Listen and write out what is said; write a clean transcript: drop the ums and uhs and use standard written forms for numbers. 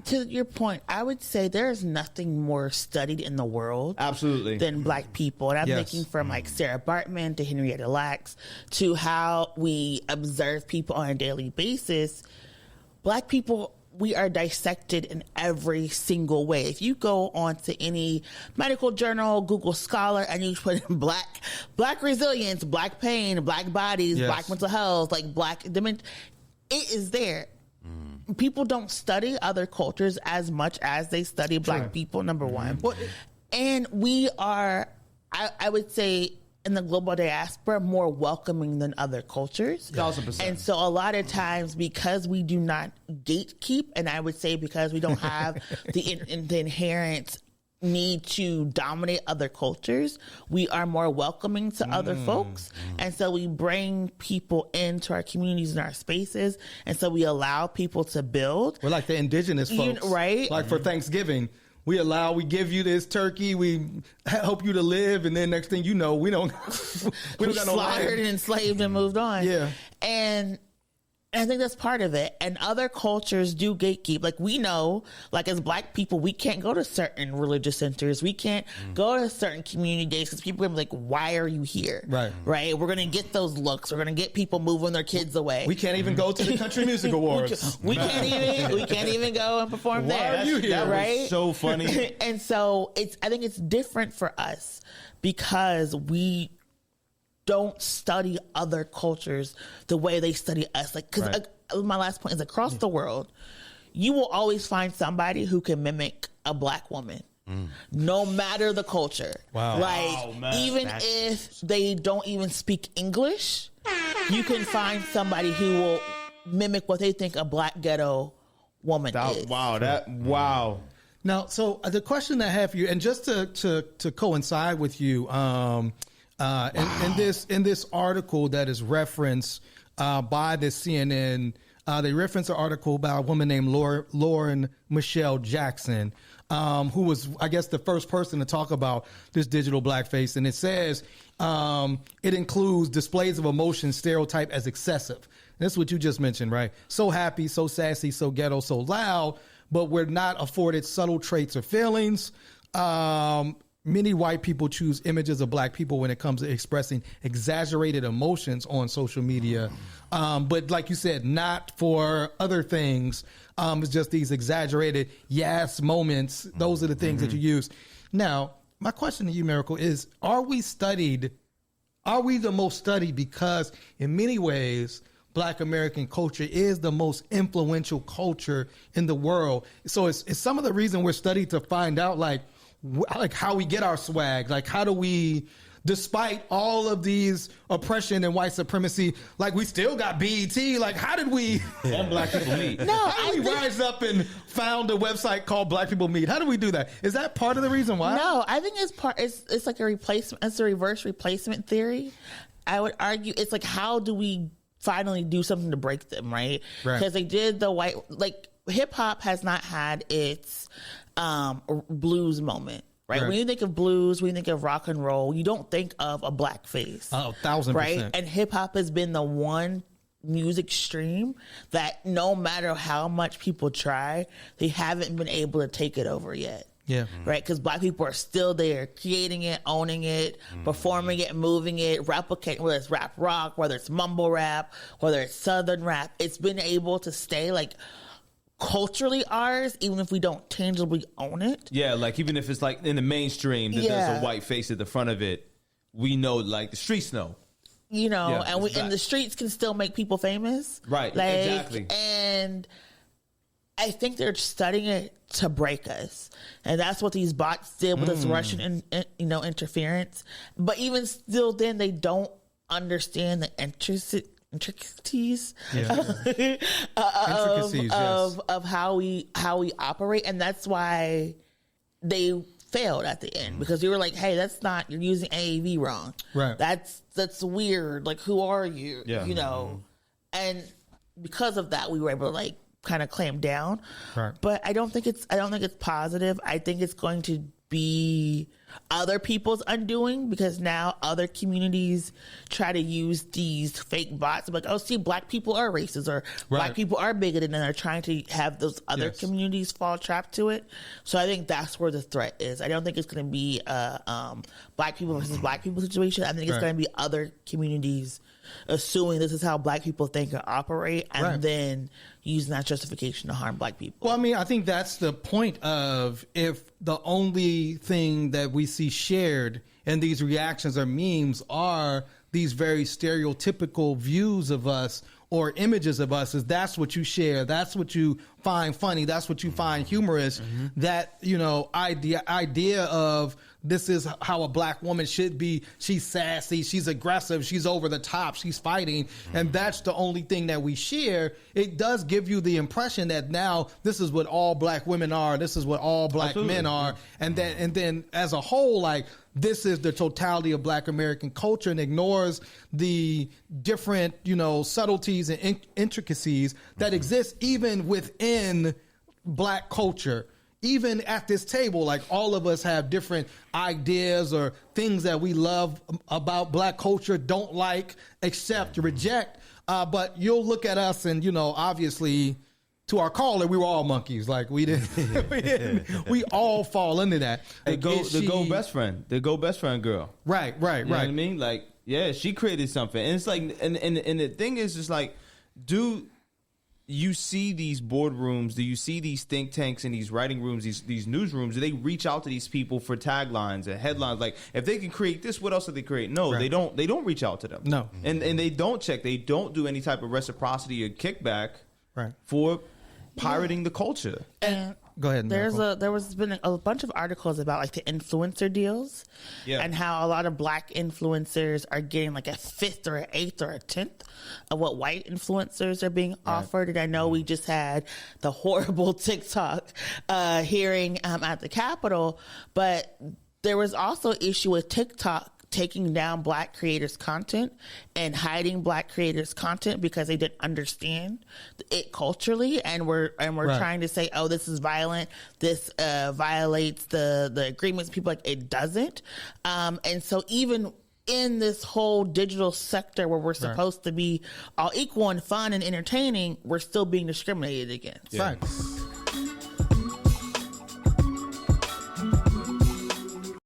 to your point, I would say there's nothing more studied in the world absolutely than Black people. And I'm thinking from like Sarah Bartman to Henrietta Lacks to how we observe people on a daily basis. Black people, we are dissected in every single way. If you go onto any medical journal, Google Scholar, and you put in black resilience, Black pain, Black bodies, Black mental health, like Black dementia, it is there. People don't study other cultures as much as they study Black people, number one. And we are, I would say, in the global diaspora, more welcoming than other cultures. 1,000%. And so a lot of times, because we do not gatekeep, and I would say because we don't have the inherent need to dominate other cultures, we are more welcoming to other folks. And so we bring people into our communities and our spaces. And so we allow people to build. We're like the indigenous folks. Right? Like for Thanksgiving, we give you this turkey, we help you to live, and then next thing you know, we don't got no slaughtered and enslaved and moved on. Yeah. And I think that's part of it. And other cultures do gatekeep. Like we know, like as Black people, we can't go to certain religious centers. We can't go to certain community days because people are gonna be like, why are you here? Right. Right. We're going to get those looks. We're going to get people moving their kids away. We can't even go to the Country Music Awards. we can't even go and perform there. Why are you here? That right? was so funny. And so I think it's different for us because we don't study other cultures the way they study us. Like, because my last point is across the world, you will always find somebody who can mimic a Black woman, no matter the culture. Wow. Like, even if they don't even speak English, you can find somebody who will mimic what they think a Black ghetto woman is. Wow. Now, so the question I have for you, and just to coincide with you, in this article that is referenced by the CNN, they reference an article by a woman named Lauren Michelle Jackson, who was, I guess, the first person to talk about this digital blackface. And it says it includes displays of emotion stereotyped as excessive. That's what you just mentioned, right? So happy, so sassy, so ghetto, so loud, but we're not afforded subtle traits or feelings. Many white people choose images of Black people when it comes to expressing exaggerated emotions on social media. But like you said, not for other things. It's just these exaggerated yes moments. Those are the things that you use. Now, my question to you, Miracle, is are we the most studied? Because in many ways, Black American culture is the most influential culture in the world. So it's some of the reason we're studied to find out like how we get our swag, like how do we, despite all of these oppression and white supremacy, like we still got BET, like how did we and Black People Meet? How did we rise up and found a website called Black People Meet? How do we do that? Is that part of the reason why? No, I think it's like a replacement, it's a reverse replacement theory. I would argue it's like, how do we finally do something to break them, right? Because they did the white, like hip hop has not had its blues moment, right? When you think of blues, when you think of rock and roll, you don't think of a blackface. 1,000%. Right? And hip hop has been the one music stream that no matter how much people try, they haven't been able to take it over yet. Yeah. Right? Because Black people are still there, creating it, owning it, performing it, moving it, replicating, whether it's rap rock, whether it's mumble rap, whether it's southern rap. It's been able to stay like culturally ours, even if we don't tangibly own it. Yeah, like even if it's like in the mainstream that there's a white face at the front of it, we know, like the streets know. You know, and the streets can still make people famous. Right, like, exactly. And I think they're studying it to break us. And that's what these bots did with this Russian interference. But even still then, they don't understand the intricacies of how we operate, and that's why they failed at the end, because we were like, hey, that's not, you're using AAV wrong, right? That's weird, like who are you? You know. And because of that we were able to like kind of clamp down, but I don't think it's positive. I think it's going to be other people's undoing, because now other communities try to use these fake bots like, oh, see, black people are racist or black people are bigoted, and they're trying to have those other communities fall trapped to it. So I think that's where the threat is. I don't think it's going to be black people versus black people situation. I think it's going to be other communities assuming this is how black people think and operate, and then using that justification to harm black people. Well, I mean, I think that's the point of, if the only thing that we see shared in these reactions or memes are these very stereotypical views of us or images of us, is that's what you share, that's what you find funny, that's what you find humorous, that, you know, idea of this is how a black woman should be. She's sassy, she's aggressive, she's over the top, she's fighting, and that's the only thing that we share. It does give you the impression that now this is what all black women are, this is what all black men are, and then as a whole, like, this is the totality of Black American culture, and ignores the different, you know, subtleties and intricacies that exist even within Black culture. Even at this table, like, all of us have different ideas or things that we love about Black culture, don't like, accept, reject. But you'll look at us and, you know, obviously, to our caller, we were all monkeys. Like, we we all fall into that. Like, the go best friend girl. Right. You know what I mean? Like, yeah, she created something. And it's like, and the thing is just like, do you see these boardrooms? Do you see these think tanks and these writing rooms, these newsrooms? Do they reach out to these people for taglines and headlines? Like, if they can create this, what else do they create? No, they don't. They don't reach out to them. No, and they don't check. They don't do any type of reciprocity or kickback for pirating the culture. And go ahead. There was been a bunch of articles about like the influencer deals, and how a lot of Black influencers are getting like a fifth or an eighth or a tenth of what white influencers are being offered. And I know we just had the horrible TikTok hearing at the Capitol, but there was also issue with TikTok taking down Black creators' content and hiding Black creators' content because they didn't understand it culturally, and we're trying to say, oh, this is violent, this violates the agreements. People like, it doesn't, and so even in this whole digital sector where we're supposed to be all equal and fun and entertaining, we're still being discriminated against. Right.